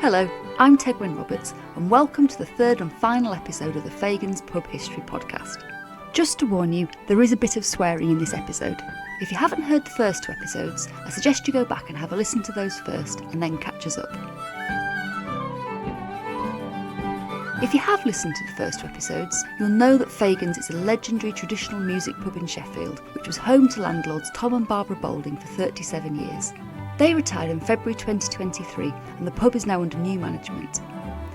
Hello, I'm Tegwin Roberts and welcome to the third and final episode of the Fagans Pub History Podcast. Just to warn you, there is a bit of swearing in this episode. If you haven't heard the first two episodes, I suggest you go back and have a listen to those first and then catch us up. If you have listened to the first two episodes, you'll know that Fagans is a legendary traditional music pub in Sheffield, which was home to landlords Tom and Barbara Boulding for 37 years. They retired in February 2023 and the pub is now under new management.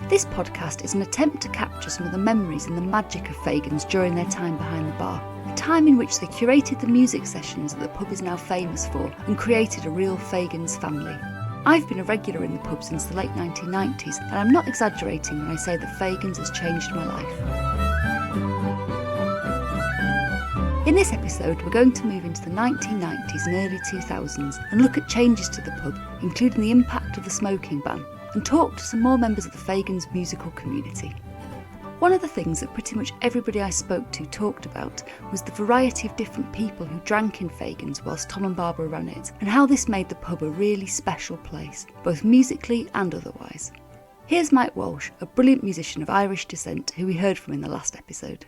This podcast is an attempt to capture some of the memories and the magic of Fagans during their time behind the bar, a time in which they curated the music sessions that the pub is now famous for and created a real Fagans family. I've been a regular in the pub since the late 1990s and I'm not exaggerating when I say that Fagans has changed my life. In this episode, we're going to move into the 1990s and early 2000s and look at changes to the pub, including the impact of the smoking ban, and talk to some more members of the Fagans musical community. One of the things that pretty much everybody I spoke to talked about was the variety of different people who drank in Fagans whilst Tom and Barbara ran it, and how this made the pub a really special place, both musically and otherwise. Here's Mike Walsh, a brilliant musician of Irish descent who we heard from in the last episode.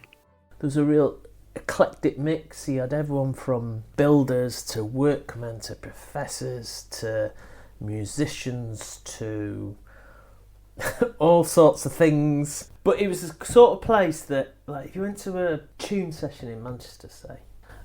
There's a real eclectic mix. He had everyone from builders to workmen to professors to musicians to all sorts of things. But it was the sort of place that, like, if you went to a tune session in Manchester, say,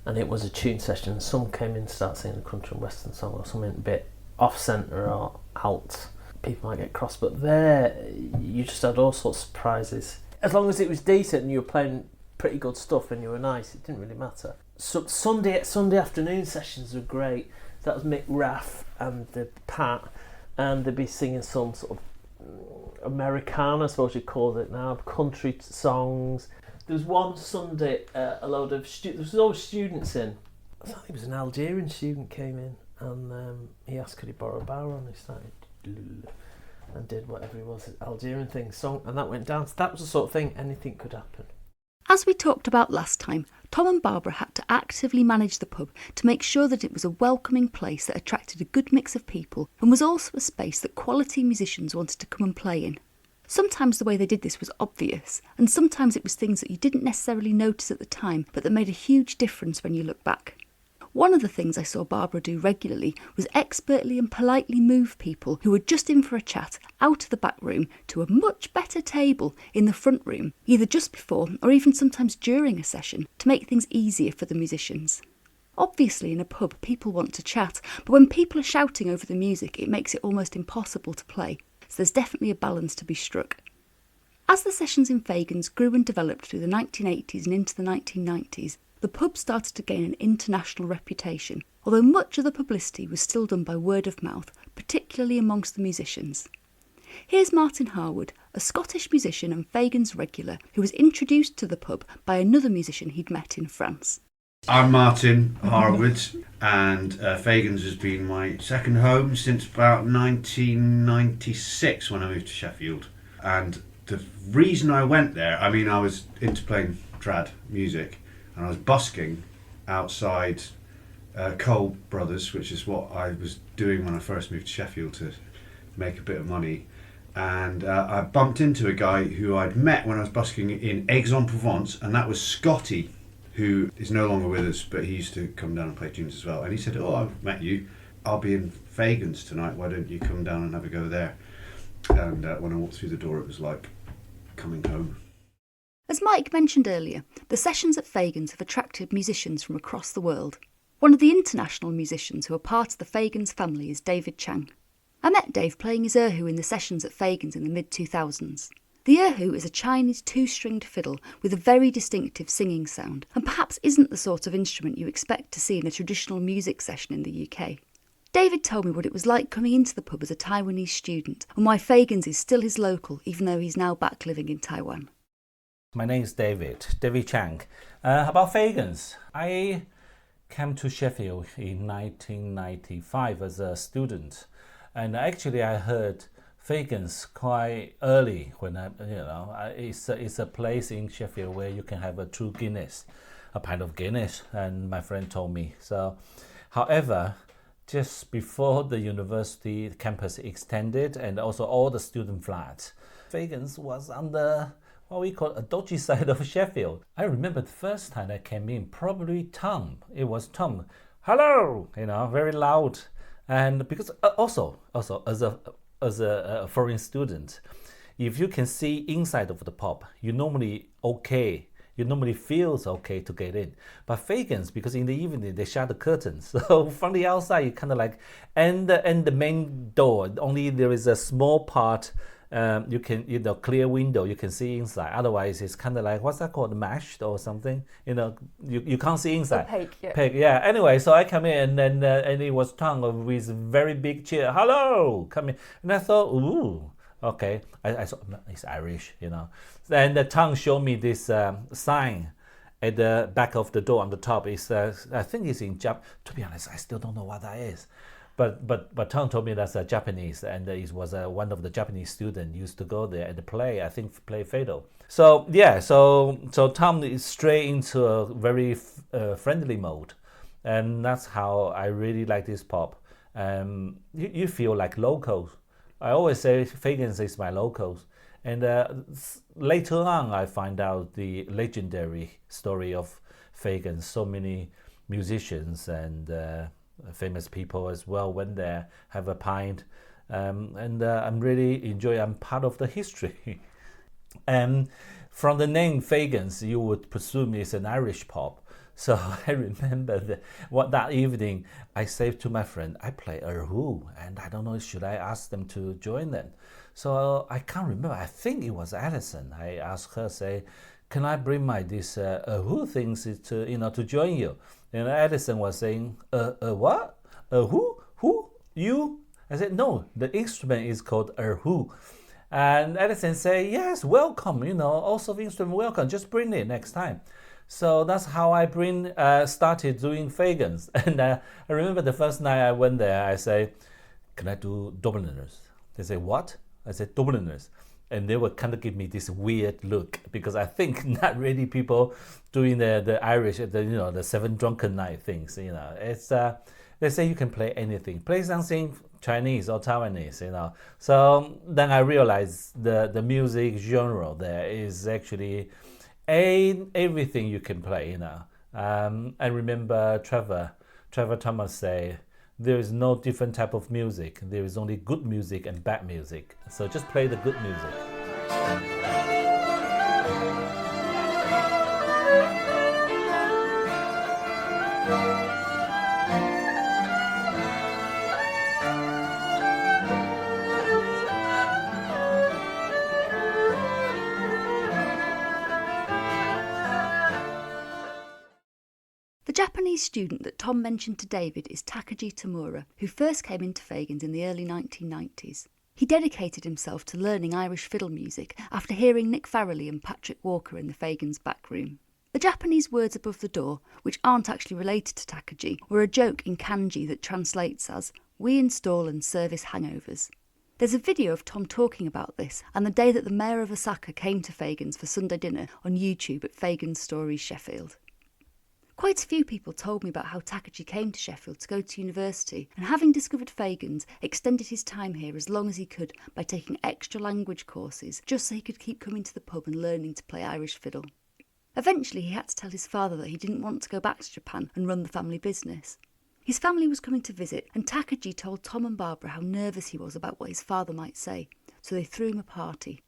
and it was a tune session, and some came in to start singing a country and western song or something a bit off-centre or out, people might get cross, but there you just had all sorts of surprises. As long as it was decent and you were playing pretty good stuff and you were nice, it didn't really matter. So Sunday afternoon sessions were great. That was Mick Raff and the Pat, and they'd be singing some sort of Americana, I suppose you'd call it now, country songs. There was one Sunday, a load of there was always students in. I thought it was an Algerian student came in, and he asked could he borrow a barrel, and he started and did whatever it was, Algerian thing, song, and that went down. So that was the sort of thing, anything could happen. As we talked about last time, Tom and Barbara had to actively manage the pub to make sure that it was a welcoming place that attracted a good mix of people and was also a space that quality musicians wanted to come and play in. Sometimes the way they did this was obvious, and sometimes it was things that you didn't necessarily notice at the time but that made a huge difference when you look back. One of the things I saw Barbara do regularly was expertly and politely move people who were just in for a chat out of the back room to a much better table in the front room, either just before or even sometimes during a session, to make things easier for the musicians. Obviously in a pub people want to chat, but when people are shouting over the music it makes it almost impossible to play, so there's definitely a balance to be struck. As the sessions in Fagans grew and developed through the 1980s and into the 1990s, the pub started to gain an international reputation, although much of the publicity was still done by word of mouth, particularly amongst the musicians. Here's Martin Harwood, a Scottish musician and Fagans regular, who was introduced to the pub by another musician he'd met in France. I'm Martin Harwood, and Fagans has been my second home since about 1996 when I moved to Sheffield. And the reason I went there, I mean, I was into playing trad music, and I was busking outside Cole Brothers, which is what I was doing when I first moved to Sheffield to make a bit of money. And I bumped into a guy who I'd met when I was busking in Aix-en-Provence, and that was Scotty, who is no longer with us, but he used to come down and play tunes as well. And he said, "Oh, I've met you. I'll be in Fagans tonight. Why don't you come down and have a go there?" And when I walked through the door, it was like coming home. As Mike mentioned earlier, the sessions at Fagans have attracted musicians from across the world. One of the international musicians who are part of the Fagans family is David Chang. I met Dave playing his erhu in the sessions at Fagans in the mid-2000s. The erhu is a Chinese two-stringed fiddle with a very distinctive singing sound, and perhaps isn't the sort of instrument you expect to see in a traditional music session in the UK. David told me what it was like coming into the pub as a Taiwanese student, and why Fagans is still his local, even though he's now back living in Taiwan. My name is David Chang. About Fagans, I came to Sheffield in 1995 as a student, and actually I heard Fagans quite early when it's a place in Sheffield where you can have a true Guinness, a pint of Guinness, and my friend told me. So, however, just before the university campus extended and also all the student flats. Fagans was on the what we call a dodgy side of Sheffield. I remember the first time I came in, probably Tom. It was Tom. Hello, very loud. And because also as a foreign student, if you can see inside of the pub, you normally feels okay to get in. But Fagans, because in the evening they shut the curtains, so from the outside you kind of like, and the main door only there is a small part. You can clear window, you can see inside. Otherwise, it's kind of like, what's that called, mashed or something? You can't see inside. Opaque, yeah. Anyway, so I come in and it was Tom with very big chair. Hello, come in. And I thought, ooh, okay. I saw it's Irish, And the Tom showed me this sign at the back of the door on the top. It's I think it's in Jap. To be honest, I still don't know what that is. But Tom told me that's Japanese, and it was one of the Japanese students used to go there and play Fado. So yeah, so Tom is straight into a very friendly mode, and that's how I really like this pop. You feel like locals. I always say Fagans is my locals, and later on I find out the legendary story of Fagans. So many musicians and famous people as well went there, have a pint, and I'm really enjoying. I'm part of the history. And from the name Fagans, you would presume it's an Irish pub. So I remember that evening I said to my friend, I play Erhu, and I don't know, should I ask them to join them? So I can't remember. I think it was Alison. I asked her, say, can I bring my this Erhu things to join you? And Edison was saying, what? Who? You? I said, no, the instrument is called Erhu. And Edison said, yes, welcome, also the instrument, welcome, just bring it next time. So that's how I started doing Fagans. And I remember the first night I went there, I said, can I do Dubliners? They say, what? I said, Dubliners. And they would kind of give me this weird look, because I think not really people doing the Irish, the Seven Drunken Night things. It's they say you can play anything, play something Chinese or Taiwanese. So then I realized the music genre there is actually everything you can play. I remember Trevor Thomas say, there is no different type of music. There is only good music and bad music. So just play the good music. The Japanese student that Tom mentioned to David is Takaji Tamura, who first came into Fagans in the early 1990s. He dedicated himself to learning Irish fiddle music after hearing Nick Farrelly and Patrick Walker in the Fagans back room. The Japanese words above the door, which aren't actually related to Takaji, were a joke in kanji that translates as, "We install and service hangovers." There's a video of Tom talking about this and the day that the mayor of Osaka came to Fagans for Sunday dinner on YouTube at Fagans Stories Sheffield. Quite a few people told me about how Takaji came to Sheffield to go to university, and having discovered Fagans, extended his time here as long as he could by taking extra language courses just so he could keep coming to the pub and learning to play Irish fiddle. Eventually he had to tell his father that he didn't want to go back to Japan and run the family business. His family was coming to visit, and Takaji told Tom and Barbara how nervous he was about what his father might say, so they threw him a party.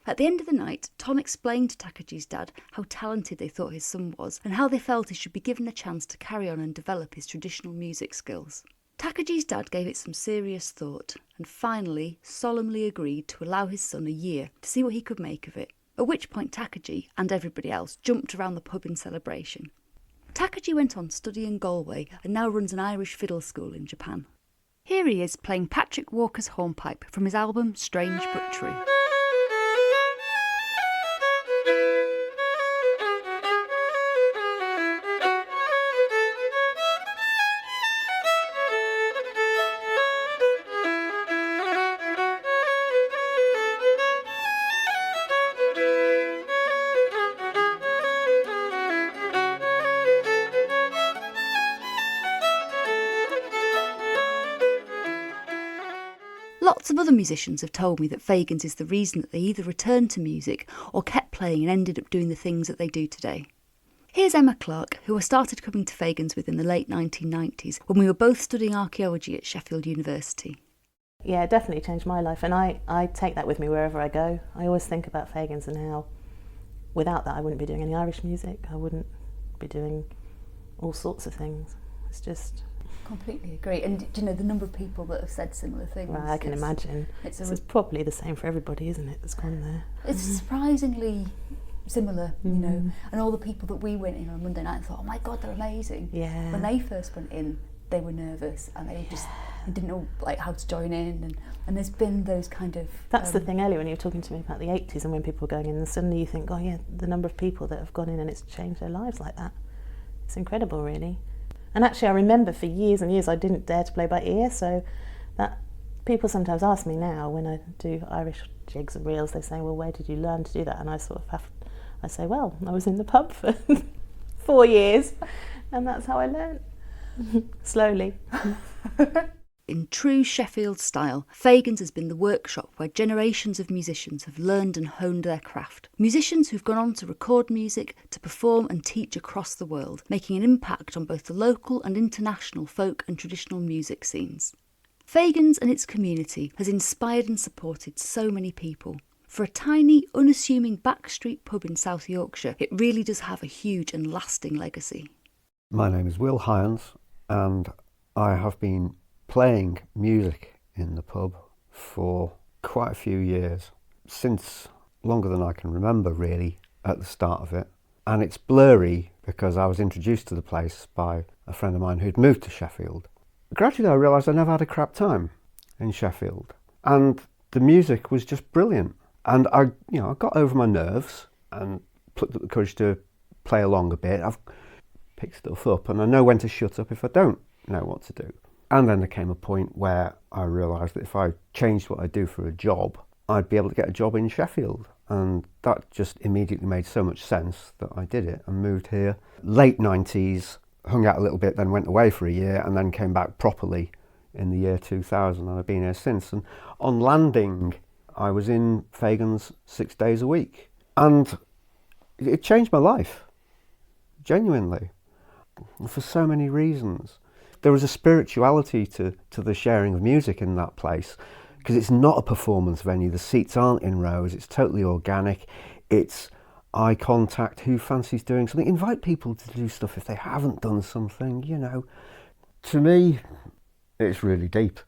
At the end of the night, Tom explained to Takaji's dad how talented they thought his son was and how they felt he should be given a chance to carry on and develop his traditional music skills. Takaji's dad gave it some serious thought and finally solemnly agreed to allow his son a year to see what he could make of it, at which point Takaji and everybody else jumped around the pub in celebration. Takaji went on to study in Galway and now runs an Irish fiddle school in Japan. Here he is playing Patrick Walker's hornpipe from his album Strange But True. Lots of other musicians have told me that Fagans is the reason that they either returned to music or kept playing and ended up doing the things that they do today. Here's Emma Clark, who I started coming to Fagans with in the late 1990s when we were both studying archaeology at Sheffield University. Yeah, it definitely changed my life, and I take that with me wherever I go. I always think about Fagans and how without that I wouldn't be doing any Irish music, I wouldn't be doing all sorts of things. It's just... Completely agree. And do you know the number of people that have said similar things? Well, I can imagine. It's probably the same for everybody, isn't it, that's gone there? It's surprisingly similar, you know, and all the people that we went in on Monday night and thought, oh my God, they're amazing. Yeah. When they first went in, they were nervous and they just didn't know like how to join in, and there's been those kind of... That's the thing earlier when you were talking to me about the 80s and when people were going in, and suddenly you think, oh yeah, the number of people that have gone in and it's changed their lives like that. It's incredible, really. And actually I remember for years and years I didn't dare to play by ear, so that people sometimes ask me now when I do Irish jigs and reels, they say, well, where did you learn to do that? And I sort of I say, well, I was in the pub for 4 years and that's how I learned. Slowly. In true Sheffield style, Fagans has been the workshop where generations of musicians have learned and honed their craft. Musicians who've gone on to record music, to perform and teach across the world, making an impact on both the local and international folk and traditional music scenes. Fagans and its community has inspired and supported so many people. For a tiny, unassuming backstreet pub in South Yorkshire, it really does have a huge and lasting legacy. My name is Will Hyans and I have been playing music in the pub for quite a few years, since longer than I can remember really at the start of it. And it's blurry because I was introduced to the place by a friend of mine who'd moved to Sheffield. Gradually I realised I never had a crap time in Sheffield and the music was just brilliant. And I got over my nerves and plucked up the courage to play along a bit. I've picked stuff up and I know when to shut up if I don't know what to do. And then there came a point where I realised that if I changed what I do for a job, I'd be able to get a job in Sheffield. And that just immediately made so much sense that I did it and moved here. Late 90s, hung out a little bit, then went away for a year and then came back properly in the year 2000 and I've been here since. And on landing, I was in Fagans 6 days a week. And it changed my life, genuinely, for so many reasons. There was a spirituality to the sharing of music in that place because it's not a performance venue. The seats aren't in rows. It's totally organic. It's eye contact. Who fancies doing something? Invite people to do stuff if they haven't done something, you know. To me, it's really deep.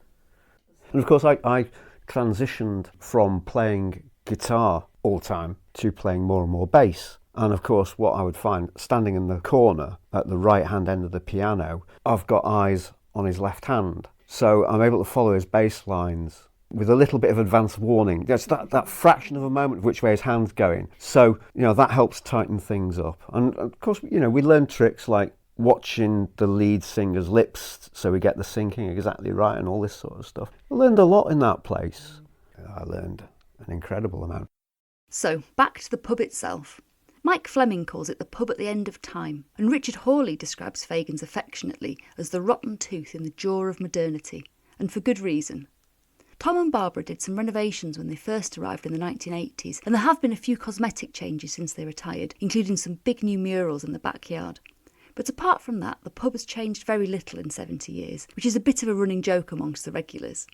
And of course, I transitioned from playing guitar all the time to playing more and more bass. And of course, what I would find, standing in the corner at the right-hand end of the piano, I've got eyes on his left hand. So I'm able to follow his bass lines with a little bit of advance warning. Just that fraction of a moment of which way his hand's going. So, that helps tighten things up. And of course, we learn tricks like watching the lead singer's lips so we get the syncing exactly right and all this sort of stuff. I learned a lot in that place. I learned an incredible amount. So, back to the pub itself. Mike Fleming calls it the pub at the end of time, and Richard Hawley describes Fagans affectionately as the rotten tooth in the jaw of modernity, and for good reason. Tom and Barbara did some renovations when they first arrived in the 1980s, and there have been a few cosmetic changes since they retired, including some big new murals in the backyard. But apart from that, the pub has changed very little in 70 years, which is a bit of a running joke amongst the regulars.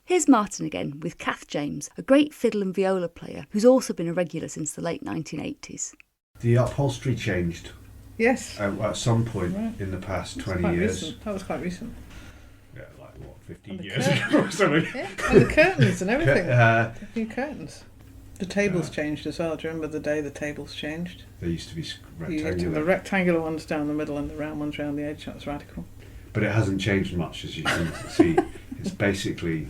Here's Martin again with Kath James, a great fiddle and viola player who's also been a regular since the late 1980s. The upholstery changed. Yes. At some point in the past 20 years. Recent. That was quite recent. Yeah, 15 years ago or something. Yeah, and the curtains and everything. New curtains. The tables changed as well. Do you remember the day the tables changed? They used to be You had rectangular. the rectangular ones down the middle and the round ones round the edge. That was radical. But it hasn't changed much, as you can see. It's basically,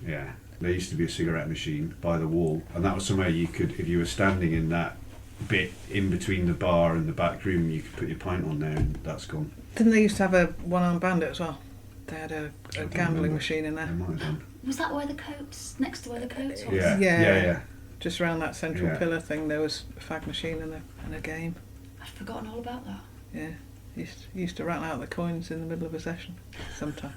there used to be a cigarette machine by the wall, and that was somewhere you could, if you were standing in that bit in between the bar and the back room, you could put your pint on there, and that's gone. Didn't they used to have a one-armed bandit as well? They had a gambling remember. machine in They there. might have done. Was that where the coats, next to where the coats was? Yeah. Just around that central Yeah. pillar thing, there was a fag machine and a game. I'd forgotten all about that. Yeah, used to rattle out the coins in the middle of a session sometimes.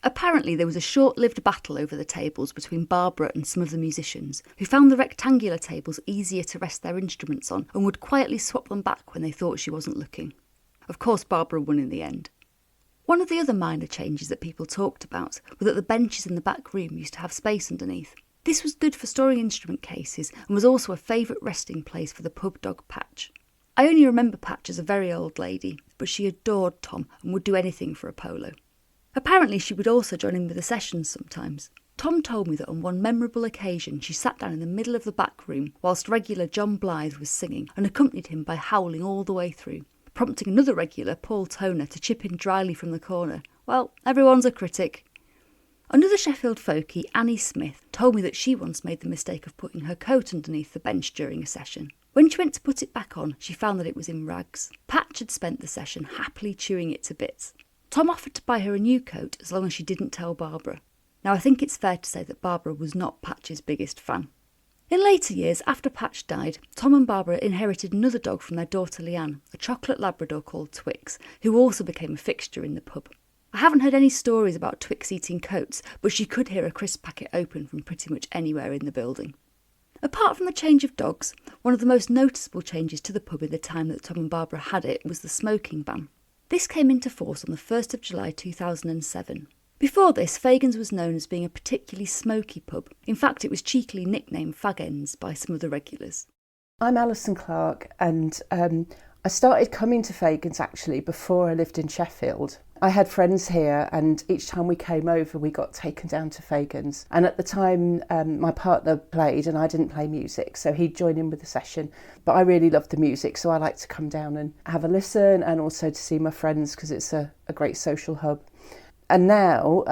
Apparently there was a short-lived battle over the tables between Barbara and some of the musicians, who found the rectangular tables easier to rest their instruments on and would quietly swap them back when they thought she wasn't looking. Of course Barbara won in the end. One of the other minor changes that people talked about was that the benches in the back room used to have space underneath. This was good for storing instrument cases and was also a favourite resting place for the pub dog Patch. I only remember Patch as a very old lady, but she adored Tom and would do anything for a polo. Apparently she would also join in with the sessions sometimes. Tom told me that on one memorable occasion she sat down in the middle of the back room whilst regular John Blythe was singing and accompanied him by howling all the way through, prompting another regular, Paul Toner, to chip in dryly from the corner. Well, everyone's a critic. Another Sheffield folkie, Annie Smith, told me that she once made the mistake of putting her coat underneath the bench during a session. When she went to put it back on, she found that it was in rags. Patch had spent the session happily chewing it to bits. Tom offered to buy her a new coat as long as she didn't tell Barbara. Now I think it's fair to say that Barbara was not Patch's biggest fan. In later years, after Patch died, Tom and Barbara inherited another dog from their daughter Leanne, a chocolate Labrador called Twix, who also became a fixture in the pub. I haven't heard any stories about Twix eating coats, but she could hear a crisp packet open from pretty much anywhere in the building. Apart from the change of dogs, one of the most noticeable changes to the pub in the time that Tom and Barbara had it was the smoking ban. This came into force on the 1st of July 2007. Before this, Fagan's was known as being a particularly smoky pub. In fact, it was cheekily nicknamed Fag Ends by some of the regulars. I'm Alison Clark, and I started coming to Fagan's actually before I lived in Sheffield. I had friends here, and each time we came over we got taken down to Fagan's, and at the time my partner played and I didn't play music, so he'd join in with the session, but I really loved the music, so I like to come down and have a listen and also to see my friends because it's a great social hub. And now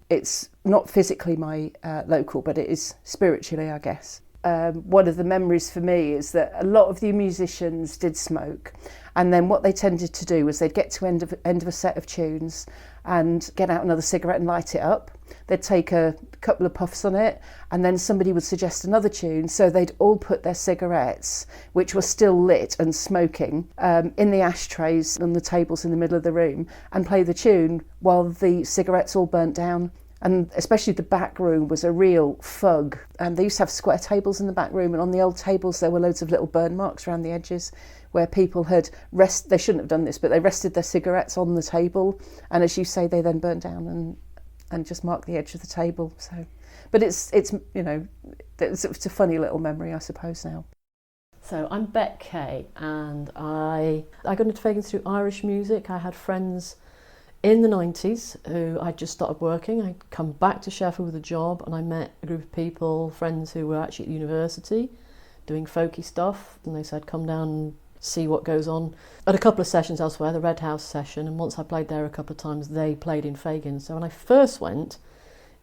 it's not physically my local, but it is spiritually, I guess. One of the memories for me is that a lot of the musicians did smoke, and then what they tended to do was they'd get to end of a set of tunes and get out another cigarette and light it up. They'd take a couple of puffs on it, and then somebody would suggest another tune, so they'd all put their cigarettes, which were still lit and smoking, in the ashtrays on the tables in the middle of the room and play the tune while the cigarettes all burnt down. And especially the back room was a real fug. And they used to have square tables in the back room, and on the old tables there were loads of little burn marks around the edges where people had they shouldn't have done this, but they rested their cigarettes on the table, and as you say, they then burnt down and just marked the edge of the table. So, but it's you know, it's a funny little memory, I suppose, now. So I'm Beck Kay, and I got into Fagan's through Irish music. I had friends in the 90s who I'd just started working. I'd come back to Sheffield with a job, and I met a group of people, friends who were actually at university doing folky stuff, and they said come down and see what goes on. At a couple of sessions elsewhere, the Red House session, and once I played there a couple of times, they played in Fagan's. So when I first went,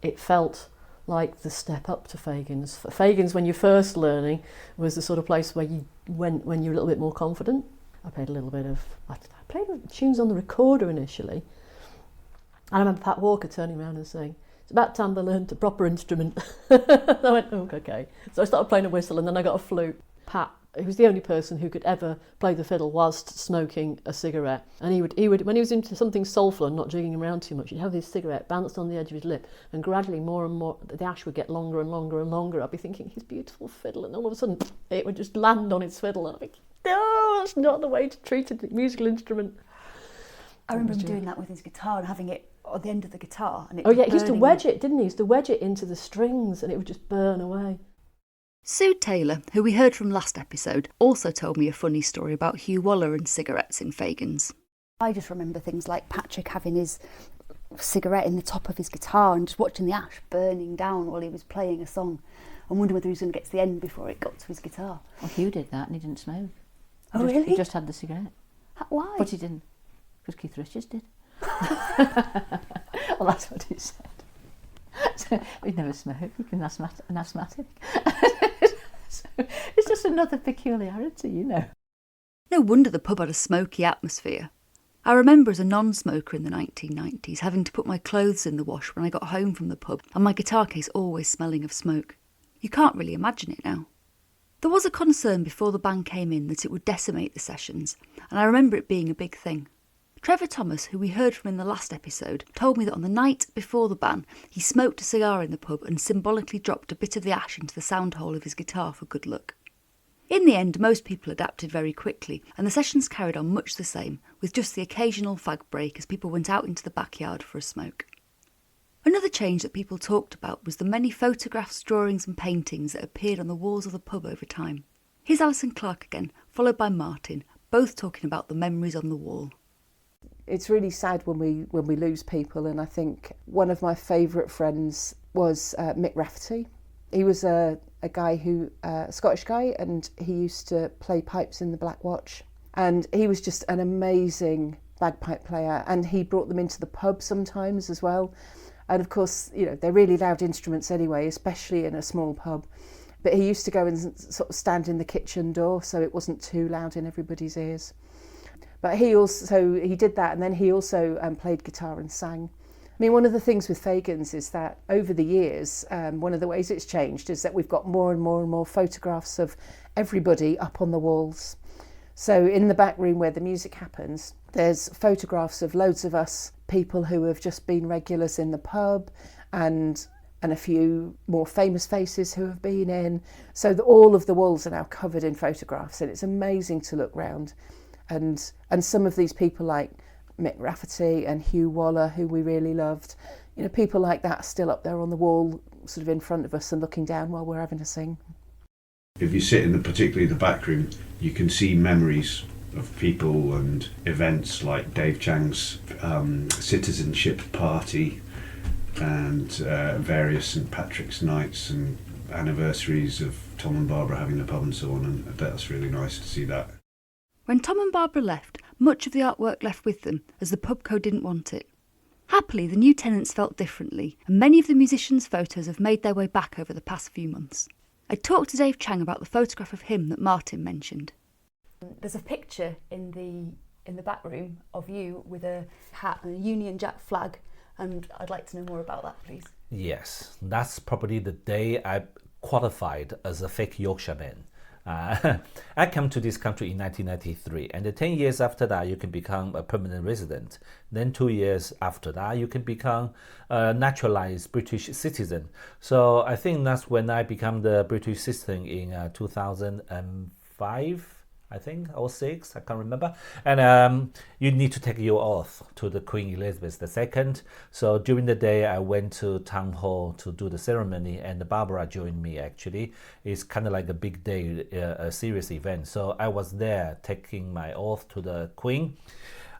it felt like the step up to Fagan's. Fagan's, when you're first learning, was the sort of place where you went when you're a little bit more confident. I played a little bit of, I played tunes on the recorder initially. And I remember Pat Walker turning around and saying, "It's about time they learned a proper instrument." I went, oh, okay. So I started playing a whistle, and then I got a flute. Pat, he was the only person who could ever play the fiddle whilst smoking a cigarette. And he would when he was into something soulful and not jigging around too much, he'd have his cigarette bounced on the edge of his lip, and gradually more and more the ash would get longer and longer and longer. I'd be thinking, his beautiful fiddle, and all of a sudden it would just land on his fiddle, and I'd be, no, that's not the way to treat a musical instrument. I remember him doing that with his guitar and having it at the end of the guitar. And he used to wedge it, didn't he? He used to wedge it into the strings, and it would just burn away. Sue Taylor, who we heard from last episode, also told me a funny story about Hugh Waller and cigarettes in Fagan's. I just remember things like Patrick having his cigarette in the top of his guitar and just watching the ash burning down while he was playing a song and wondering whether he was going to get to the end before it got to his guitar. Well, Hugh did that and he didn't smoke. Really? He just had the cigarette. Why? But he didn't, because Keith Richards did. Well, that's what he said. So, he'd never smoked, he'd been an asthmatic. So, it's just another peculiarity, you know. No wonder the pub had a smoky atmosphere. I remember as a non-smoker in the 1990s having to put my clothes in the wash when I got home from the pub, and my guitar case always smelling of smoke. You can't really imagine it now. There was a concern before the band came in that it would decimate the sessions, and I remember it being a big thing. Trevor Thomas, who we heard from in the last episode, told me that on the night before the ban, he smoked a cigar in the pub and symbolically dropped a bit of the ash into the sound hole of his guitar for good luck. In the end, most people adapted very quickly, and the sessions carried on much the same, with just the occasional fag break as people went out into the backyard for a smoke. Another change that people talked about was the many photographs, drawings and paintings that appeared on the walls of the pub over time. Here's Alison Clark again, followed by Martin, both talking about the memories on the wall. It's really sad when we lose people, and I think one of my favourite friends was Mick Rafferty. He was a Scottish guy, and he used to play pipes in the Black Watch. And he was just an amazing bagpipe player, and he brought them into the pub sometimes as well. And of course, you know, they're really loud instruments anyway, especially in a small pub. But he used to go and sort of stand in the kitchen door so it wasn't too loud in everybody's ears. But he did that, and then he also played guitar and sang. I mean, one of the things with Fagans is that over the years, one of the ways it's changed is that we've got more and more and more photographs of everybody up on the walls. So in the back room where the music happens, there's photographs of loads of us, people who have just been regulars in the pub, and a few more famous faces who have been in. So all of the walls are now covered in photographs, and it's amazing to look round. And some of these people like Mick Rafferty and Hugh Waller, who we really loved, you know, people like that are still up there on the wall, sort of in front of us and looking down while we're having a sing. If you sit in particularly the back room, you can see memories of people and events like Dave Chang's citizenship party and various St Patrick's nights and anniversaries of Tom and Barbara having the pub and so on, and that's really nice to see that. When Tom and Barbara left, much of the artwork left with them, as the pubco didn't want it. Happily, the new tenants felt differently, and many of the musicians' photos have made their way back over the past few months. I talked to Dave Chang about the photograph of him that Martin mentioned. There's a picture in the back room of you with a hat and a Union Jack flag, and I'd like to know more about that, please. Yes, that's probably the day I qualified as a fake Yorkshireman. I came to this country in 1993, and 10 years after that you can become a permanent resident. Then 2 years after that you can become a naturalized British citizen. So I think that's when I became the British citizen in 2005. I think, or 6, I can't remember. And you need to take your oath to the Queen Elizabeth II. So during the day, I went to Town Hall to do the ceremony, and Barbara joined me, actually. It's kind of like a big day, a serious event. So I was there taking my oath to the Queen.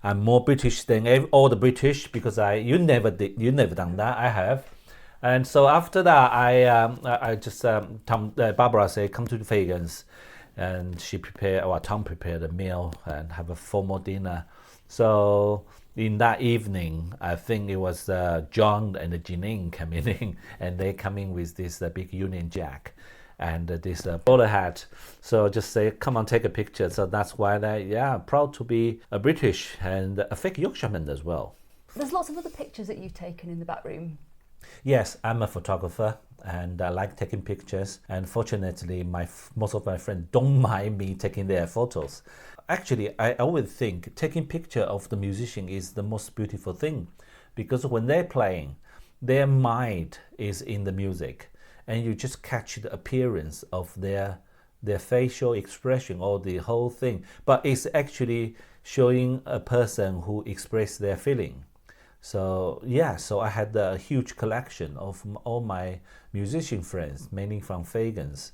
I'm more British than all the British, because you never done that. I have. And so after that, I just, Barbara said, come to the Fagans. And Tom prepared a meal and have a formal dinner. So in that evening, I think it was John and Janine coming in, and they come in with this big Union Jack and this bowler hat. So just say, come on, take a picture. So that's why proud to be a British and a fake Yorkshireman as well. There's lots of other pictures that you've taken in the back room. Yes, I'm a photographer and I like taking pictures, and fortunately most of my friends don't mind me taking their photos. Actually, I always think taking picture of the musician is the most beautiful thing, because when they're playing, their mind is in the music, and you just catch the appearance of their facial expression or the whole thing, but it's actually showing a person who expressed their feeling. So so I had a huge collection of all my musician friends, mainly from Fagans.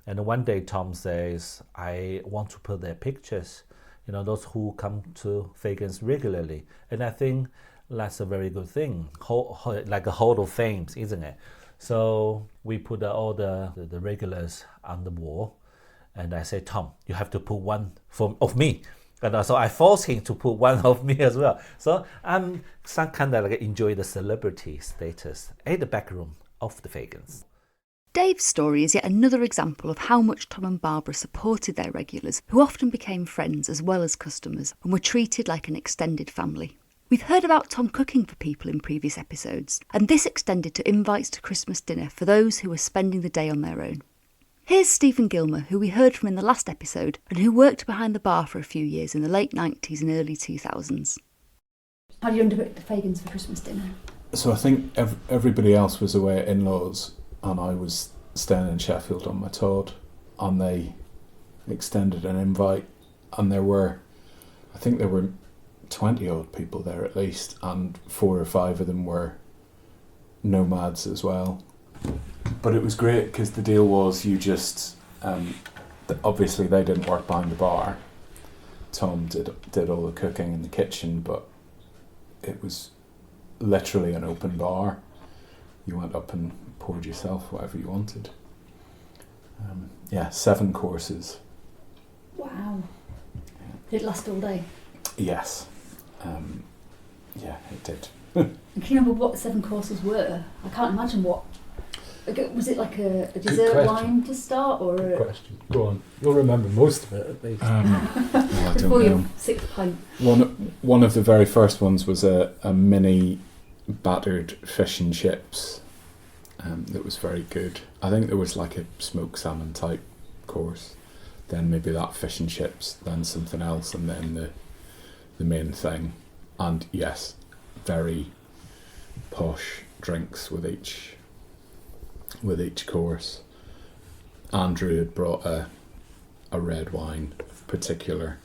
And one day Tom says, I want to put their pictures, those who come to Fagans regularly. And I think that's a very good thing, like a Hall of Fame, isn't it? So we put all the regulars on the wall. And I said, Tom, you have to put one of me. And so I forced him to put one of me as well. So I'm some kind of like enjoy the celebrity status at the back room of the Fagans. Dave's story is yet another example of how much Tom and Barbara supported their regulars, who often became friends as well as customers and were treated like an extended family. We've heard about Tom cooking for people in previous episodes, and this extended to invites to Christmas dinner for those who were spending the day on their own. Here's Stephen Gilmer, who we heard from in the last episode and who worked behind the bar for a few years in the late 90s and early 2000s. How do you end up at Fagan's for Christmas dinner? So I think everybody else was away at in-laws and I was staying in Sheffield on my Todd, and they extended an invite, and there were 20 odd people there at least, and 4 or 5 of them were nomads as well. But it was great because the deal was you just obviously they didn't work behind the bar. Tom did all the cooking in the kitchen, but it was literally an open bar. You went up and poured yourself whatever you wanted. 7 courses. Wow. Did it last all day? Yes. It did. And can you remember what the 7 courses were? I can't imagine what. Was it like a dessert wine to start, or? Good question. Go on. You'll remember most of it at least. I Before don't your know. 6th pint. One of the very first ones was a mini battered fish and chips. That was very good. I think there was like a smoked salmon type course, then maybe that fish and chips, then something else, and then the main thing. And yes, very posh drinks with each course. Andrew had brought a red wine of particular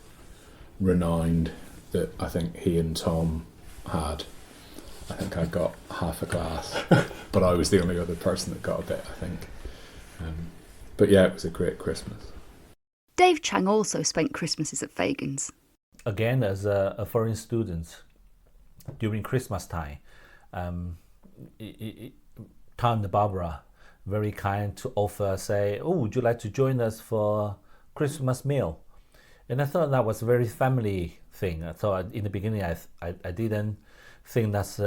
renown that I think he and Tom had. I think I got half a glass, but I was the only other person that got a bit, I think. But yeah, it was a great Christmas. Dave Chang also spent Christmases at Fagan's. Again, as a foreign student, during Christmas time, Tom and Barbara very kind to offer, say, "Oh, would you like to join us for Christmas meal?" And I thought that was a very family thing. I thought in the beginning I didn't think that's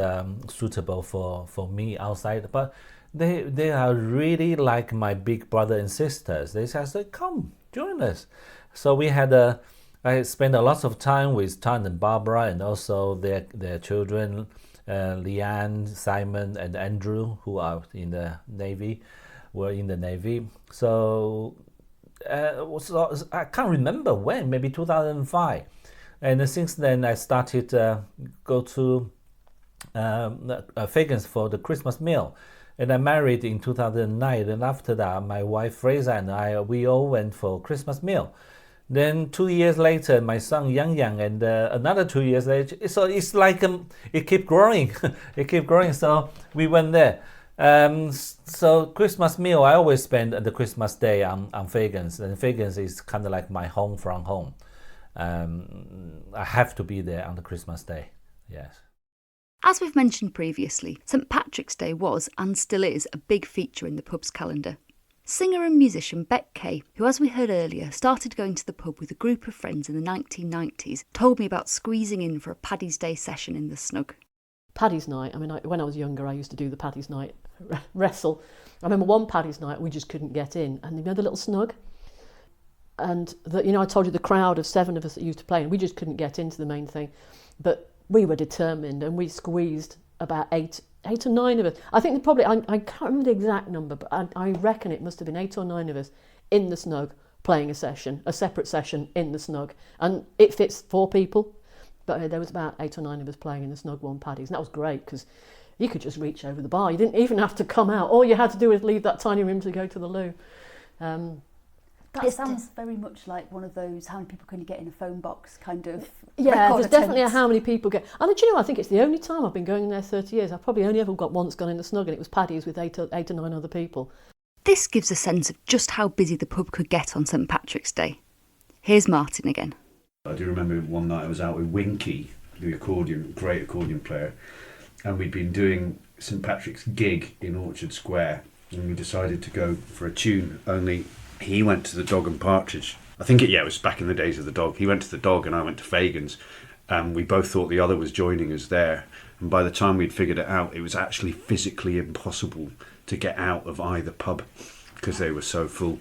suitable for me outside, but they are really like my big brother and sisters. They said, "Come, join us." So we had I spent a lot of time with Tom and Barbara, and also their children, Leanne, Simon, and Andrew, who are in the Navy, So I can't remember when, maybe 2005. And since then I started go to Fagan's for the Christmas meal. And I married in 2009, and after that my wife Fraser and we all went for Christmas meal. Then 2 years later, my son Yang Yang, and another 2 years later. So it's like it kept growing, So we went there. So Christmas meal, I always spend the Christmas day on Fagan's, and Fagan's is kind of like my home from home. I have to be there on the Christmas day. Yes. As we've mentioned previously, St Patrick's Day was, and still is, a big feature in the pub's calendar. Singer and musician Beck Kay, who, as we heard earlier, started going to the pub with a group of friends in the 1990s, told me about squeezing in for a Paddy's Day session in the Snug. Paddy's night, when I was younger, I used to do the Paddy's night wrestle. I remember one Paddy's night we just couldn't get in, and you know the little Snug? And I told you the crowd of 7 of us that used to play, and we just couldn't get into the main thing. But we were determined, and we squeezed about 8 or 9 of us. I think probably, I can't remember the exact number, but I reckon it must have been 8 or 9 of us in the Snug playing a separate session in the Snug. And it fits 4 people, but there was about 8 or 9 of us playing in the Snug one Paddy's. And that was great because you could just reach over the bar. You didn't even have to come out. All you had to do was leave that tiny room to go to the loo. It sounds very much like one of those how many people can you get in a phone box kind of. Yeah, there's definitely a how many people get. And do you know, I think it's the only time I've been going in there 30 years. I've probably only ever once gone in the Snug, and it was Paddy's with 8 or 9 other people. This gives a sense of just how busy the pub could get on St Patrick's Day. Here's Martin again. I do remember one night I was out with Winky, the great accordion player, and we'd been doing St Patrick's gig in Orchard Square, and we decided to go for a tune, only he went to the Dog and Partridge. I think it was back in the days of the Dog. He went to the Dog and I went to Fagan's. We both thought the other was joining us there. And by the time we'd figured it out, it was actually physically impossible to get out of either pub because they were so full.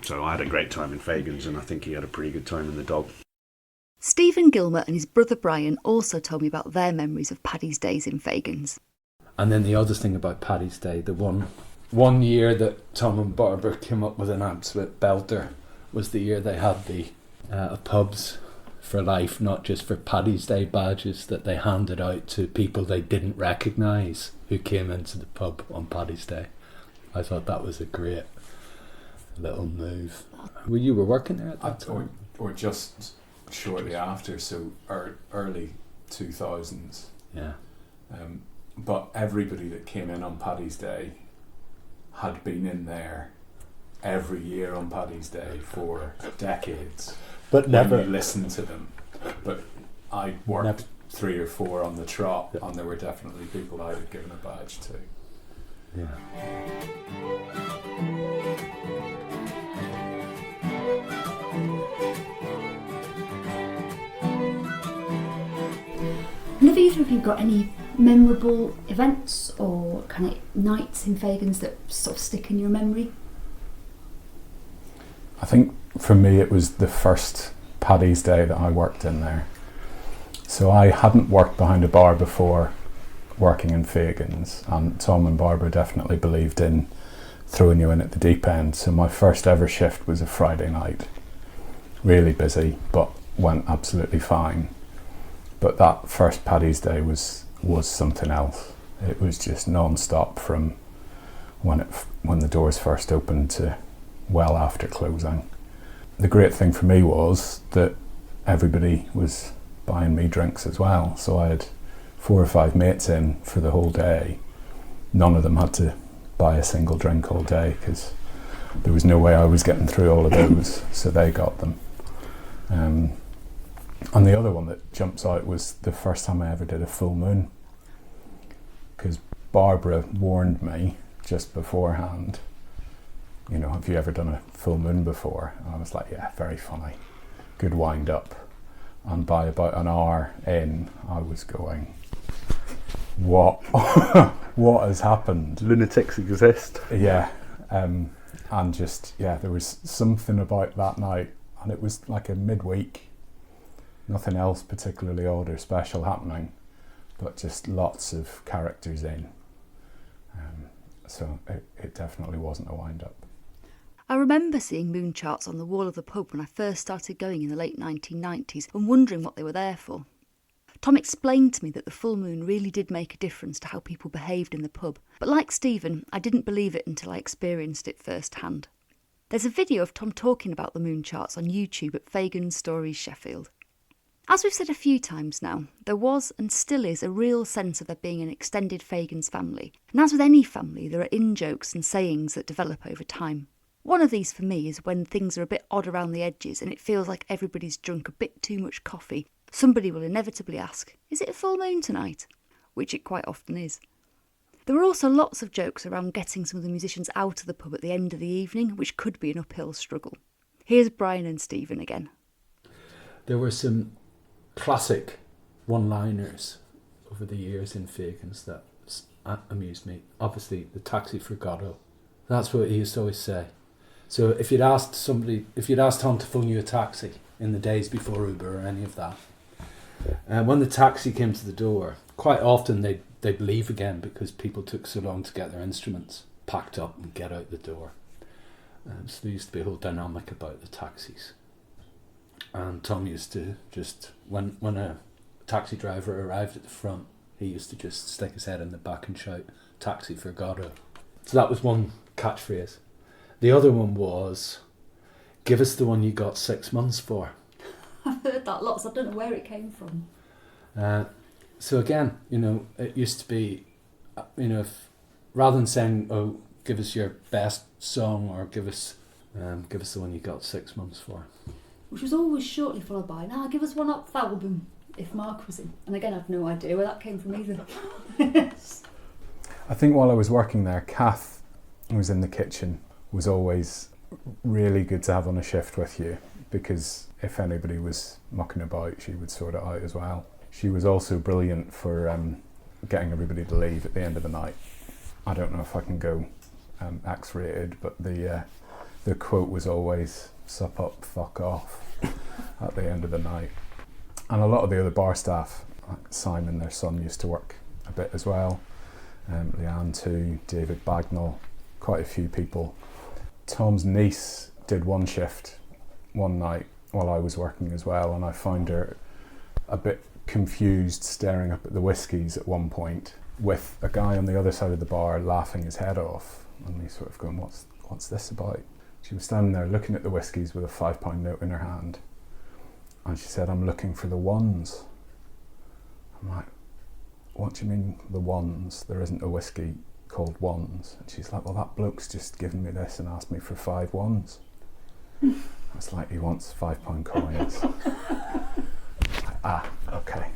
So I had a great time in Fagan's, and I think he had a pretty good time in the Dog. Stephen Gilmer and his brother Brian also told me about their memories of Paddy's Days in Fagan's. And then the other thing about Paddy's Day, the one year that Tom and Barbara came up with an absolute belter was the year they had the pubs for life, not just for Paddy's Day badges that they handed out to people they didn't recognise who came into the pub on Paddy's Day. I thought that was a great little move. Well, you were working there at that time? Or just shortly after, so early 2000s. Yeah. But everybody that came in on Paddy's Day had been in there every year on Paddy's Day for decades. But never listened to them. But I worked 3 or 4 on the trot, and there were definitely people I had given a badge to. Yeah. And have either of you got any memorable events or kind of nights in Fagans that sort of stick in your memory? I think for me it was the first Paddy's Day that I worked in there. So I hadn't worked behind a bar before working in Fagans, and Tom and Barbara definitely believed in throwing you in at the deep end. So my first ever shift was a Friday night. Really busy, but went absolutely fine. But that first Paddy's Day was something else. It was just non-stop from when the doors first opened to well after closing. The great thing for me was that everybody was buying me drinks as well. So I had 4 or 5 mates in for the whole day. None of them had to buy a single drink all day because there was no way I was getting through all of those, so they got them. And the other one that jumps out was the first time I ever did a full moon, because Barbara warned me just beforehand, you know, have you ever done a full moon before? And I was like, yeah, very funny, good wind up. And by about an hour in, I was going, what what has happened? Lunatics exist. Yeah, and just, yeah, there was something about that night, and it was like a midweek, nothing else particularly odd or special happening, but just lots of characters in. So it definitely wasn't a wind-up. I remember seeing moon charts on the wall of the pub when I first started going in the late 1990s and wondering what they were there for. Tom explained to me that the full moon really did make a difference to how people behaved in the pub, but like Stephen, I didn't believe it until I experienced it firsthand. There's a video of Tom talking about the moon charts on YouTube at Fagans Stories Sheffield. As we've said a few times now, there was and still is a real sense of there being an extended Fagans family, and as with any family, there are in-jokes and sayings that develop over time. One of these for me is when things are a bit odd around the edges and it feels like everybody's drunk a bit too much coffee. Somebody will inevitably ask, is it a full moon tonight? Which it quite often is. There were also lots of jokes around getting some of the musicians out of the pub at the end of the evening, which could be an uphill struggle. Here's Brian and Stephen again. There were some classic one-liners over the years in Fagans that amused me. Obviously, the taxi for Godot. That's what he used to always say. So if you'd asked Tom to phone you a taxi in the days before Uber or any of that, when the taxi came to the door, quite often they'd leave again because people took so long to get their instruments packed up and get out the door. So there used to be a whole dynamic about the taxis. And Tom used to just, when a taxi driver arrived at the front, he used to just stick his head in the back and shout, "Taxi for Godot." So that was one catchphrase. The other one was, "Give us the one you got 6 months for." I've heard that lots. I don't know where it came from. So again, you know, it used to be, you know, if, rather than saying, "Oh, give us your best song," or give us the one you got 6 months for," which was always shortly followed by, "Now give us one up the album," if Mark was in. And again, I've no idea where that came from either. I think while I was working there, Kath, who was in the kitchen, was always really good to have on a shift with you, because if anybody was mucking about, she would sort it out as well. She was also brilliant for getting everybody to leave at the end of the night. I don't know if I can go X-rated, but the quote was always, "Sup up, fuck off," at the end of the night. And a lot of the other bar staff, like Simon, their son, used to work a bit as well. Leanne too, David Bagnall, quite a few people. Tom's niece did one shift one night while I was working as well, and I find her a bit confused staring up at the whiskies at one point with a guy on the other side of the bar laughing his head off, and me sort of going, what's this about? She was standing there looking at the whiskies with a £5 note in her hand, and she said, "I'm looking for the ones." I'm like, "What do you mean the ones? There isn't a whiskey called Ones." And she's like, "Well, that bloke's just given me this and asked me for 5 ones." I was like, "He wants £5 coins." Like, okay.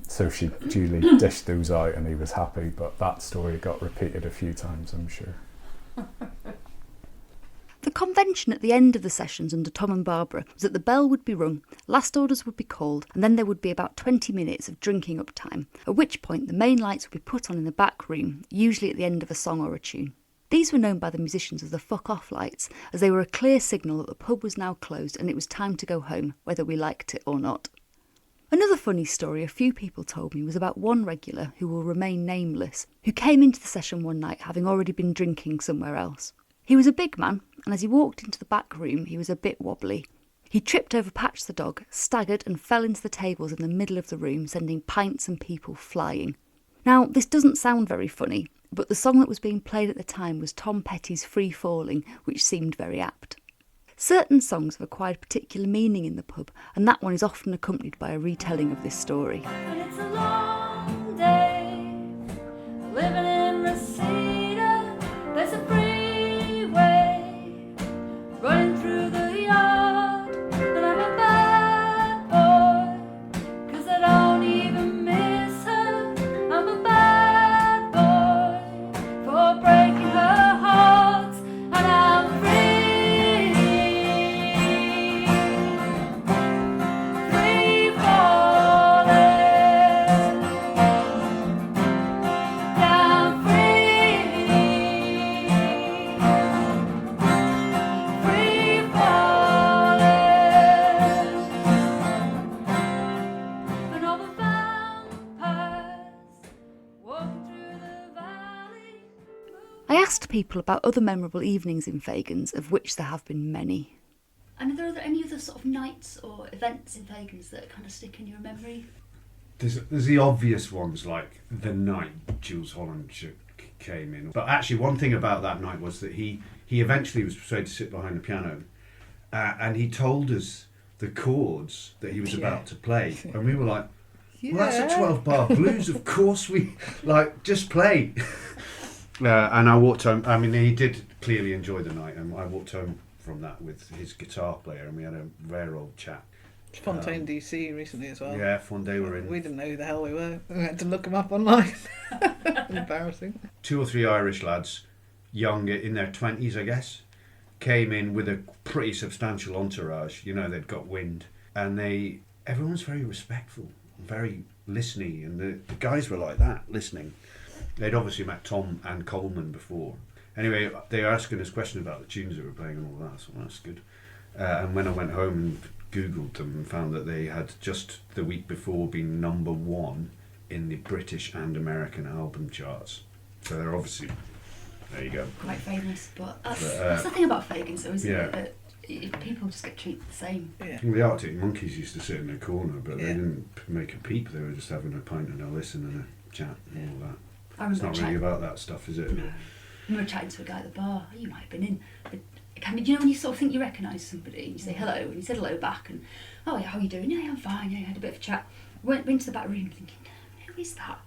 So she duly dished those out and he was happy, but that story got repeated a few times, I'm sure. The convention at the end of the sessions under Tom and Barbara was that the bell would be rung, last orders would be called, and then there would be about 20 minutes of drinking up time, at which point the main lights would be put on in the back room, usually at the end of a song or a tune. These were known by the musicians as the fuck off lights, as they were a clear signal that the pub was now closed and it was time to go home, whether we liked it or not. Another funny story a few people told me was about one regular, who will remain nameless, who came into the session one night having already been drinking somewhere else. He was a big man, and as he walked into the back room, he was a bit wobbly. He tripped over Patch the dog, staggered and fell into the tables in the middle of the room, sending pints and people flying. Now, this doesn't sound very funny, but the song that was being played at the time was Tom Petty's Free Falling, which seemed very apt. Certain songs have acquired particular meaning in the pub, and that one is often accompanied by a retelling of this story. And it's a long day, living in Reseda, there's a freeway running through the yard, and I'm a bad boy, 'cause I don't even miss her, I'm a bad boy, for breaking her heart, and I'm free. I asked people about other memorable evenings in Fagans, of which there have been many. And are there any other sort of nights or events in Fagans that kind of stick in your memory? There's the obvious ones, like the night Jules Holland came in. But actually, one thing about that night was that he eventually was persuaded to sit behind the piano, and he told us the chords that he was about to play, and we were like, "Well, that's a 12-bar blues. Of course we just play." And I walked home. I mean, he did clearly enjoy the night, and I walked home from that with his guitar player, and we had a rare old chat. Fontaine DC recently as well. Yeah, Fontaine were in. We didn't know who the hell we were. We had to look them up online. Embarrassing. 2 or 3 Irish lads, young, in their 20s, I guess, came in with a pretty substantial entourage. You know, they'd got wind, and everyone's very respectful, very listening, and the guys were like that, listening. They'd obviously met Tom and Coleman before. Anyway, they were asking us questions about the tunes that were playing and all that, so that's good. And when I went home and Googled them and found that they had just the week before been number 1 in the British and American album charts. So they're obviously, there you go. Quite famous, but that's the thing about Fagans though, isn't it? That people just get treated the same. Yeah. Well, the Arctic Monkeys used to sit in their corner, but they didn't make a peep. They were just having a pint and a listen and a chat and all that. It's not really about that stuff, is it? No. I remember chatting to a guy at the bar. You might have been in. But, you know when you sort of think you recognise somebody and you say hello and he said hello back and, "Oh yeah, how are you doing?" "Yeah, I'm fine." Yeah, had a bit of a chat. Went to the back room thinking, "Who is that?"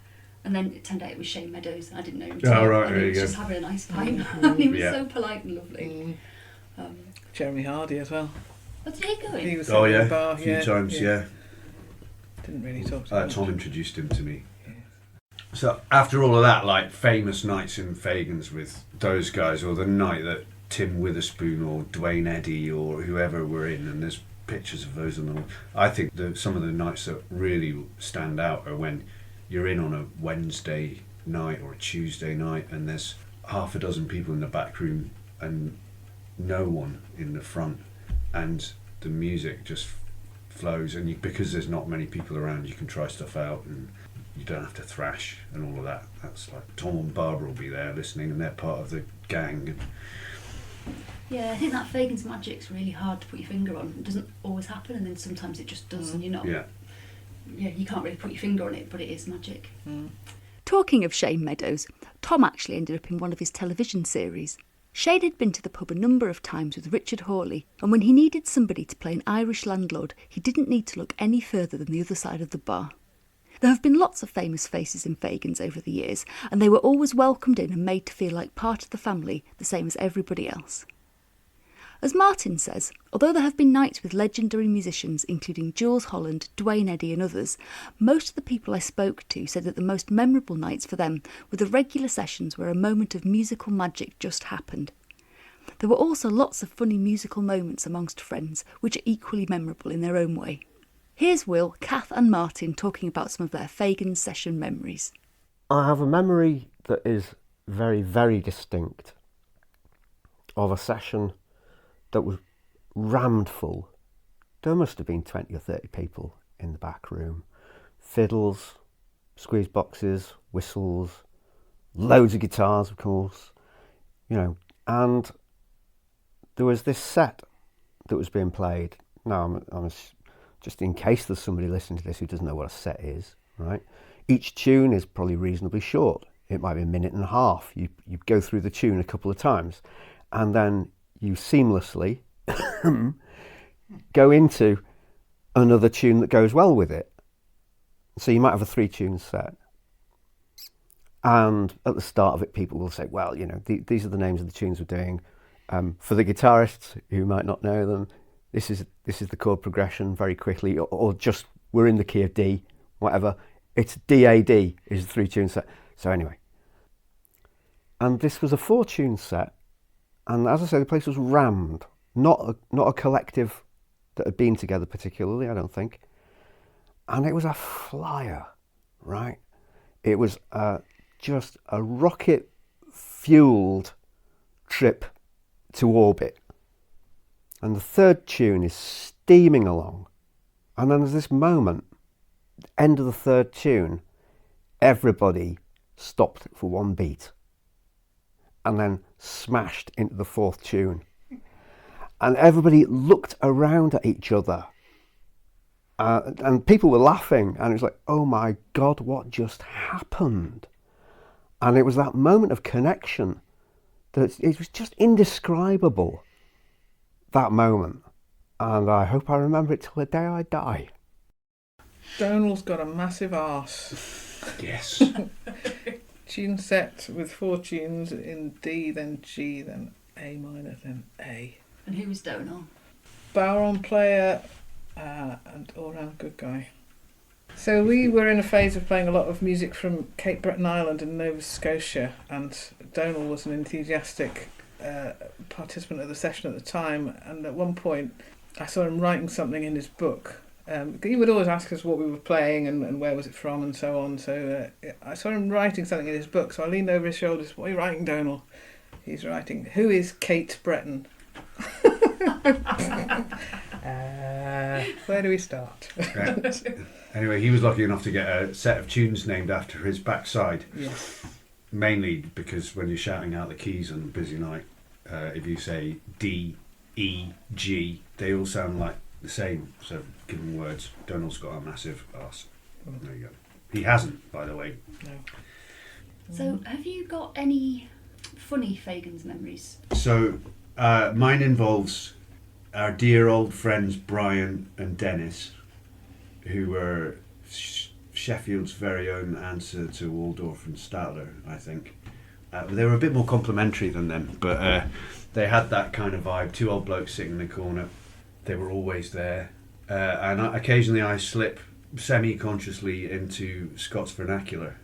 And then it turned out it was Shane Meadows. And I didn't know him. Oh right, and there he you was go. just having a nice pint. And he was so polite and lovely. Jeremy Hardy as well. What's he going? He was at the bar, a few times, yeah. Didn't really talk to him. Tom introduced him to me. So after all of that, famous nights in Fagans with those guys, or the night that Tim Witherspoon or Dwayne Eddy or whoever were in, and there's pictures of those on the wall. I think some of the nights that really stand out are when you're in on a Wednesday night or a Tuesday night and there's half a dozen people in the back room and no one in the front, and the music just flows, and because there's not many people around, you can try stuff out and you don't have to thrash and all of that. That's like Tom and Barbara will be there listening, and they're part of the gang. Yeah, I think that Fagan's magic's really hard to put your finger on. It doesn't always happen, and then sometimes it just does, and you're not. Yeah. Yeah, you can't really put your finger on it, but it is magic. Talking of Shane Meadows, Tom actually ended up in one of his television series. Shane had been to the pub a number of times with Richard Hawley, and when he needed somebody to play an Irish landlord, he didn't need to look any further than the other side of the bar. There have been lots of famous faces in Fagan's over the years, and they were always welcomed in and made to feel like part of the family, the same as everybody else. As Martin says, although there have been nights with legendary musicians including Jules Holland, Dwayne Eddy and others, most of the people I spoke to said that the most memorable nights for them were the regular sessions where a moment of musical magic just happened. There were also lots of funny musical moments amongst friends, which are equally memorable in their own way. Here's Will, Kath and Martin talking about some of their Fagan's session memories. I have a memory that is very, very distinct of a session that was rammed full. There must have been 20 or 30 people in the back room. Fiddles, squeeze boxes, whistles, loads of guitars, of course, and there was this set that was being played. Now, I'm just in case there's somebody listening to this who doesn't know what a set is, right? Each tune is probably reasonably short. It might be a minute and a half. You go through the tune a couple of times, and then you seamlessly go into another tune that goes well with it. So you might have a 3-tune set. And at the start of it, people will say, well, these are the names of the tunes we're doing. For the guitarists who might not know them, this is the chord progression very quickly, or just we're in the key of D, whatever. It's D-A-D is the 3-tune set. So anyway. And this was a 4-tune set. And as I say, the place was rammed. Not a collective that had been together particularly, I don't think. And it was a flyer, right? It was just a rocket-fueled trip to orbit. And the 3rd tune is steaming along. And then there's this moment, end of the 3rd tune, everybody stopped for one beat. And then smashed into the 4th tune. And everybody looked around at each other. And people were laughing. And it was like, oh my God, what just happened? And it was that moment of connection that it was just indescribable, that moment. And I hope I remember it till the day I die. Donald's got a massive arse. Yes. Tune set with 4 tunes in D, then G, then A minor, then A. And who was Donald? Bowron player and all-round good guy. So we were in a phase of playing a lot of music from Cape Breton Island in Nova Scotia, and Donald was an enthusiastic participant of the session at the time, and at one point I saw him writing something in his book. He would always ask us what we were playing and where was it from and so on. So I saw him writing something in his book. So I leaned over his shoulders. What are you writing, Donald? He's writing, who is Kate Breton? Where do we start? Anyway, he was lucky enough to get a set of tunes named after his backside. Yes. Mainly because when you're shouting out the keys on a busy night, if you say D, E, G, they all sound like the same. So given words, Donald's got a massive arse. There you go. He hasn't, by the way. No. So have you got any funny Fagan's memories? So mine involves our dear old friends Brian and Dennis, who were Sheffield's very own answer to Waldorf and Statler, I think. They were a bit more complimentary than them, but they had that kind of vibe. 2 old blokes sitting in the corner. They were always there. And occasionally I slip semi-consciously into Scots vernacular.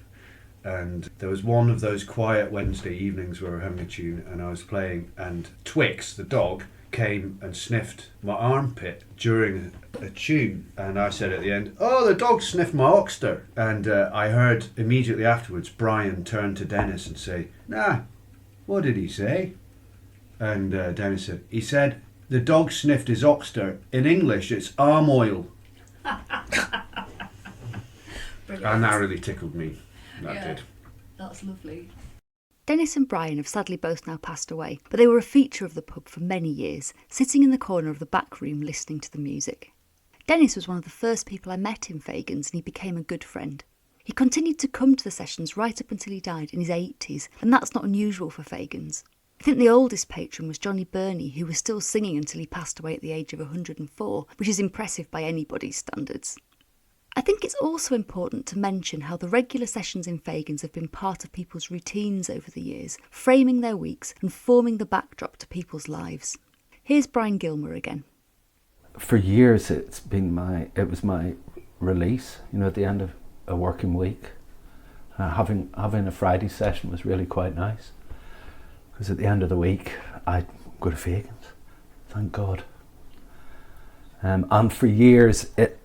And there was one of those quiet Wednesday evenings where we were having a tune and I was playing, and Twix, the dog, came and sniffed my armpit during a tune, and I said at the end, oh, the dog sniffed my oxter. And I heard immediately afterwards Brian turn to Dennis and say, nah, what did he say? And Dennis said, he said the dog sniffed his oxter. In English it's arm oil. And that really tickled me. That did. That's lovely. Dennis and Brian have sadly both now passed away, but they were a feature of the pub for many years, sitting in the corner of the back room listening to the music. Dennis was one of the first people I met in Fagans, and he became a good friend. He continued to come to the sessions right up until he died in his 80s, and that's not unusual for Fagans. I think the oldest patron was Johnny Burney, who was still singing until he passed away at the age of 104, which is impressive by anybody's standards. I think it's also important to mention how the regular sessions in Fagans have been part of people's routines over the years, framing their weeks and forming the backdrop to people's lives. Here's Brian Gilmer again. For years it was my release, at the end of a working week. Having a Friday session was really quite nice, because at the end of the week I'd go to Fagans, thank God. And for years it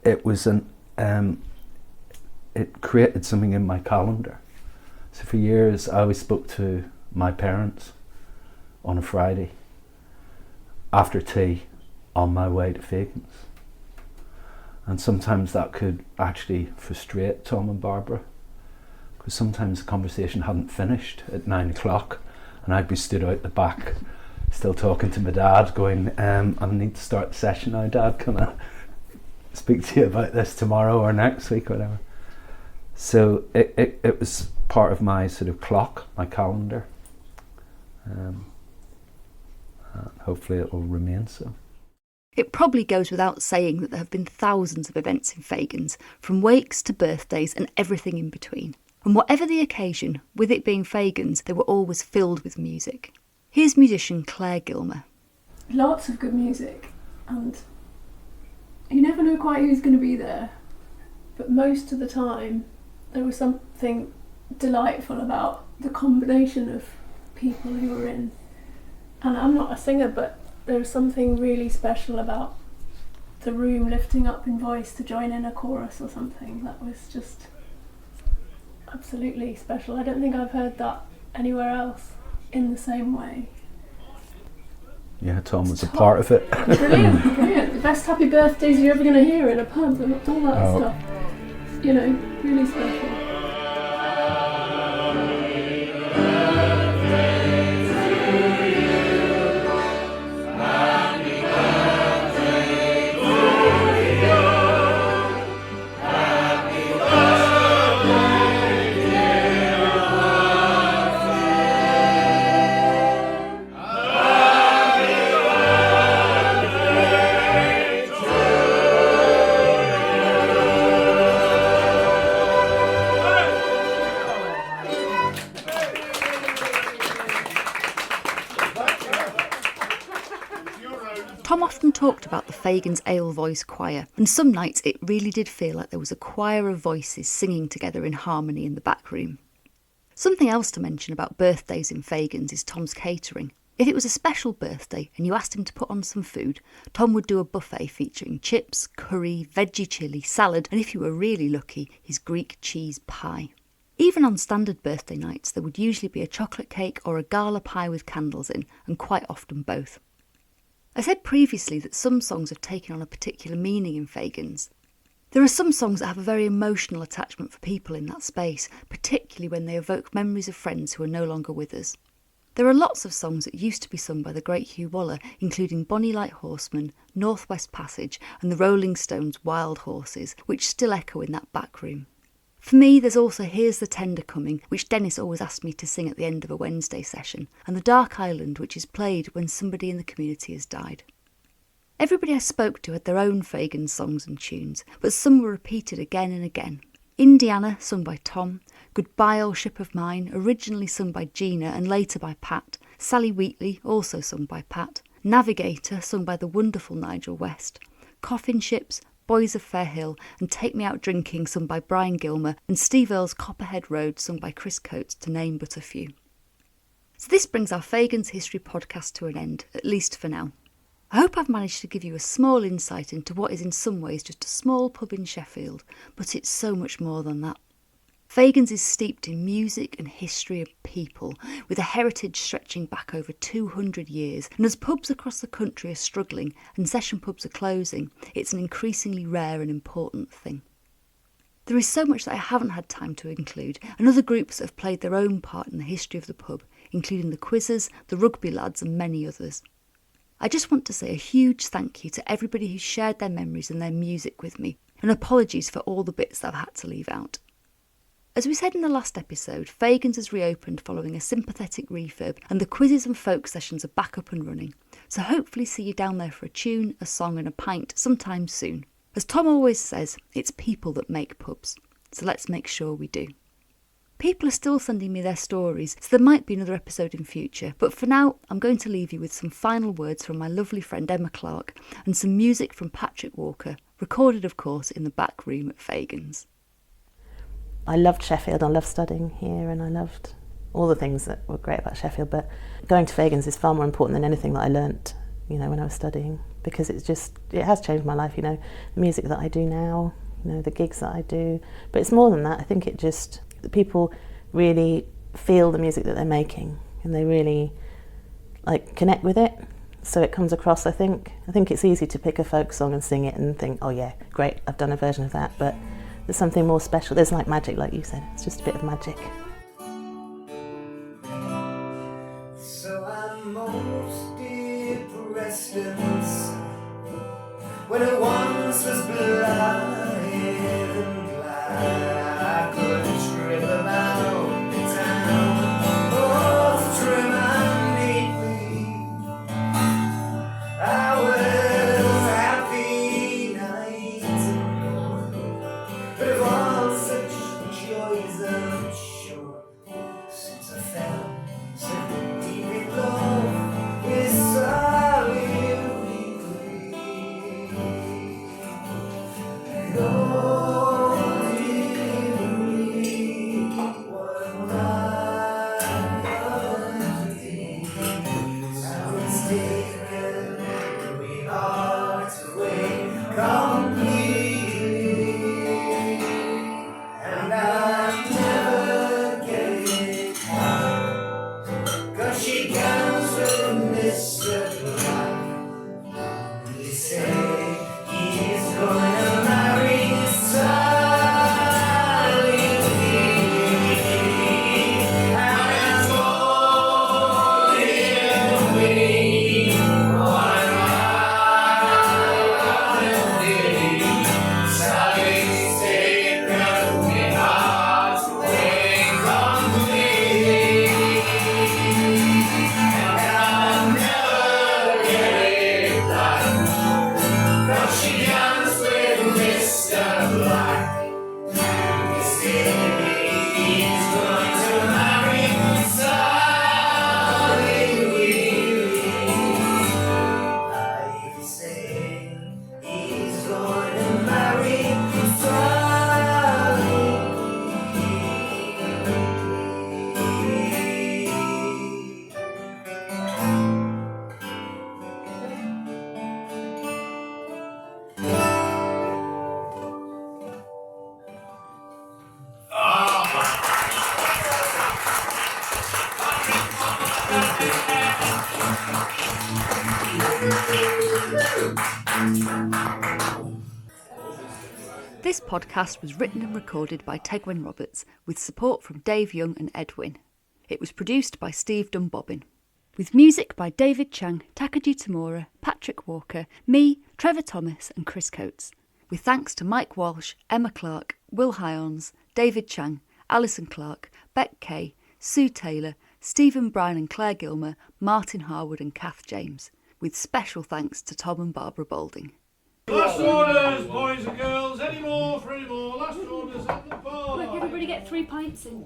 created something in my calendar. So for years I always spoke to my parents on a Friday after tea on my way to Fagans. And sometimes that could actually frustrate Tom and Barbara, because sometimes the conversation hadn't finished at 9 o'clock and I'd be stood out the back still talking to my dad going, I need to start the session now, Dad, can I speak to you about this tomorrow or next week, whatever. So it was part of my sort of clock, my calendar. Hopefully it will remain so. It probably goes without saying that there have been thousands of events in Fagans, from wakes to birthdays and everything in between. And whatever the occasion, with it being Fagans, they were always filled with music. Here's musician Claire Gilmer. Lots of good music, and you never know quite who's going to be there, but most of the time there was something delightful about the combination of people who were in. And I'm not a singer, but there was something really special about the room lifting up in voice to join in a chorus or something. That was just absolutely special. I don't think I've heard that anywhere else in the same way. Yeah, Tom was a part of it. Brilliant, brilliant. The best happy birthdays you're ever going to hear in a pub and all that stuff. Really special. Tom often talked about the Fagans Ale Voice Choir, and some nights it really did feel like there was a choir of voices singing together in harmony in the back room. Something else to mention about birthdays in Fagans is Tom's catering. If it was a special birthday and you asked him to put on some food, Tom would do a buffet featuring chips, curry, veggie chilli, salad, and if you were really lucky, his Greek cheese pie. Even on standard birthday nights, there would usually be a chocolate cake or a gala pie with candles in, and quite often both. I said previously that some songs have taken on a particular meaning in Fagans. There are some songs that have a very emotional attachment for people in that space, particularly when they evoke memories of friends who are no longer with us. There are lots of songs that used to be sung by the great Hugh Waller, including Bonnie Light Horseman, Northwest Passage and the Rolling Stones' Wild Horses, which still echo in that back room. For me, there's also Here's the Tender Coming, which Dennis always asked me to sing at the end of a Wednesday session, and The Dark Island, which is played when somebody in the community has died. Everybody I spoke to had their own Fagans songs and tunes, but some were repeated again and again. Indiana, sung by Tom, Goodbye Old Ship of Mine, originally sung by Gina and later by Pat, Sally Wheatley, also sung by Pat, Navigator, sung by the wonderful Nigel West, Coffin Ships, Boys of Fair Hill and Take Me Out Drinking, sung by Brian Gilmer, and Steve Earle's Copperhead Road, sung by Chris Coates, to name but a few. So this brings our Fagans History podcast to an end, at least for now. I hope I've managed to give you a small insight into what is in some ways just a small pub in Sheffield, but it's so much more than that. Fagans is steeped in music and history and people, with a heritage stretching back over 200 years, and as pubs across the country are struggling and session pubs are closing, it's an increasingly rare and important thing. There is so much that I haven't had time to include, and other groups that have played their own part in the history of the pub, including the Quizzers, the Rugby Lads and many others. I just want to say a huge thank you to everybody who shared their memories and their music with me, and apologies for all the bits that I've had to leave out. As we said in the last episode, Fagans has reopened following a sympathetic refurb, and the quizzes and folk sessions are back up and running, so hopefully see you down there for a tune, a song and a pint sometime soon. As Tom always says, it's people that make pubs, so let's make sure we do. People are still sending me their stories, so there might be another episode in future, but for now I'm going to leave you with some final words from my lovely friend Emma Clark and some music from Patrick Walker, recorded of course in the back room at Fagans. I loved Sheffield, I loved studying here, and I loved all the things that were great about Sheffield, but going to Fagans is far more important than anything that I learnt, when I was studying, because it has changed my life, the music that I do now, the gigs that I do, but it's more than that. I think the people really feel the music that they're making, and they really connect with it, so it comes across. I think it's easy to pick a folk song and sing it and think, oh yeah, great, I've done a version of that, but there's something more special. There's magic, like you said. It's just a bit of magic. So I'm most depressed inside when it once was blind and glad I could trip about the town, both trim and neatly. I was happy night and morning, but of all such joys I'm sure, since I fell so deep in love with solitude. Oh, dear me, what am I doing? Sounds taken, we are to wait completely, and I never get it back, 'cause she comes with Mr. Black. They say he's gonna marry Sally, and it's all in me. What am I doing? Sally's taken, we are to wait completely, and I'll never get it back, 'cause she comes with Mr. Black. They say he's going to marry Sally. I say he's going to marry Sally. This podcast was written and recorded by Tegwin Roberts with support from Dave Young and Edwin. It was produced by Steve Dunbobbin. With music by David Chang, Takagi Tamura, Patrick Walker, me, Trevor Thomas and Chris Coates. With thanks to Mike Walsh, Emma Clark, Will Hyons, David Chang, Alison Clark, Beck Kay, Sue Taylor, Stephen Bryan and Claire Gilmer, Martin Harwood and Kath James. With special thanks to Tom and Barbara Balding. Last orders, boys and girls. Any more for any more? Last orders at the bar. Look, everybody get 3 pints in.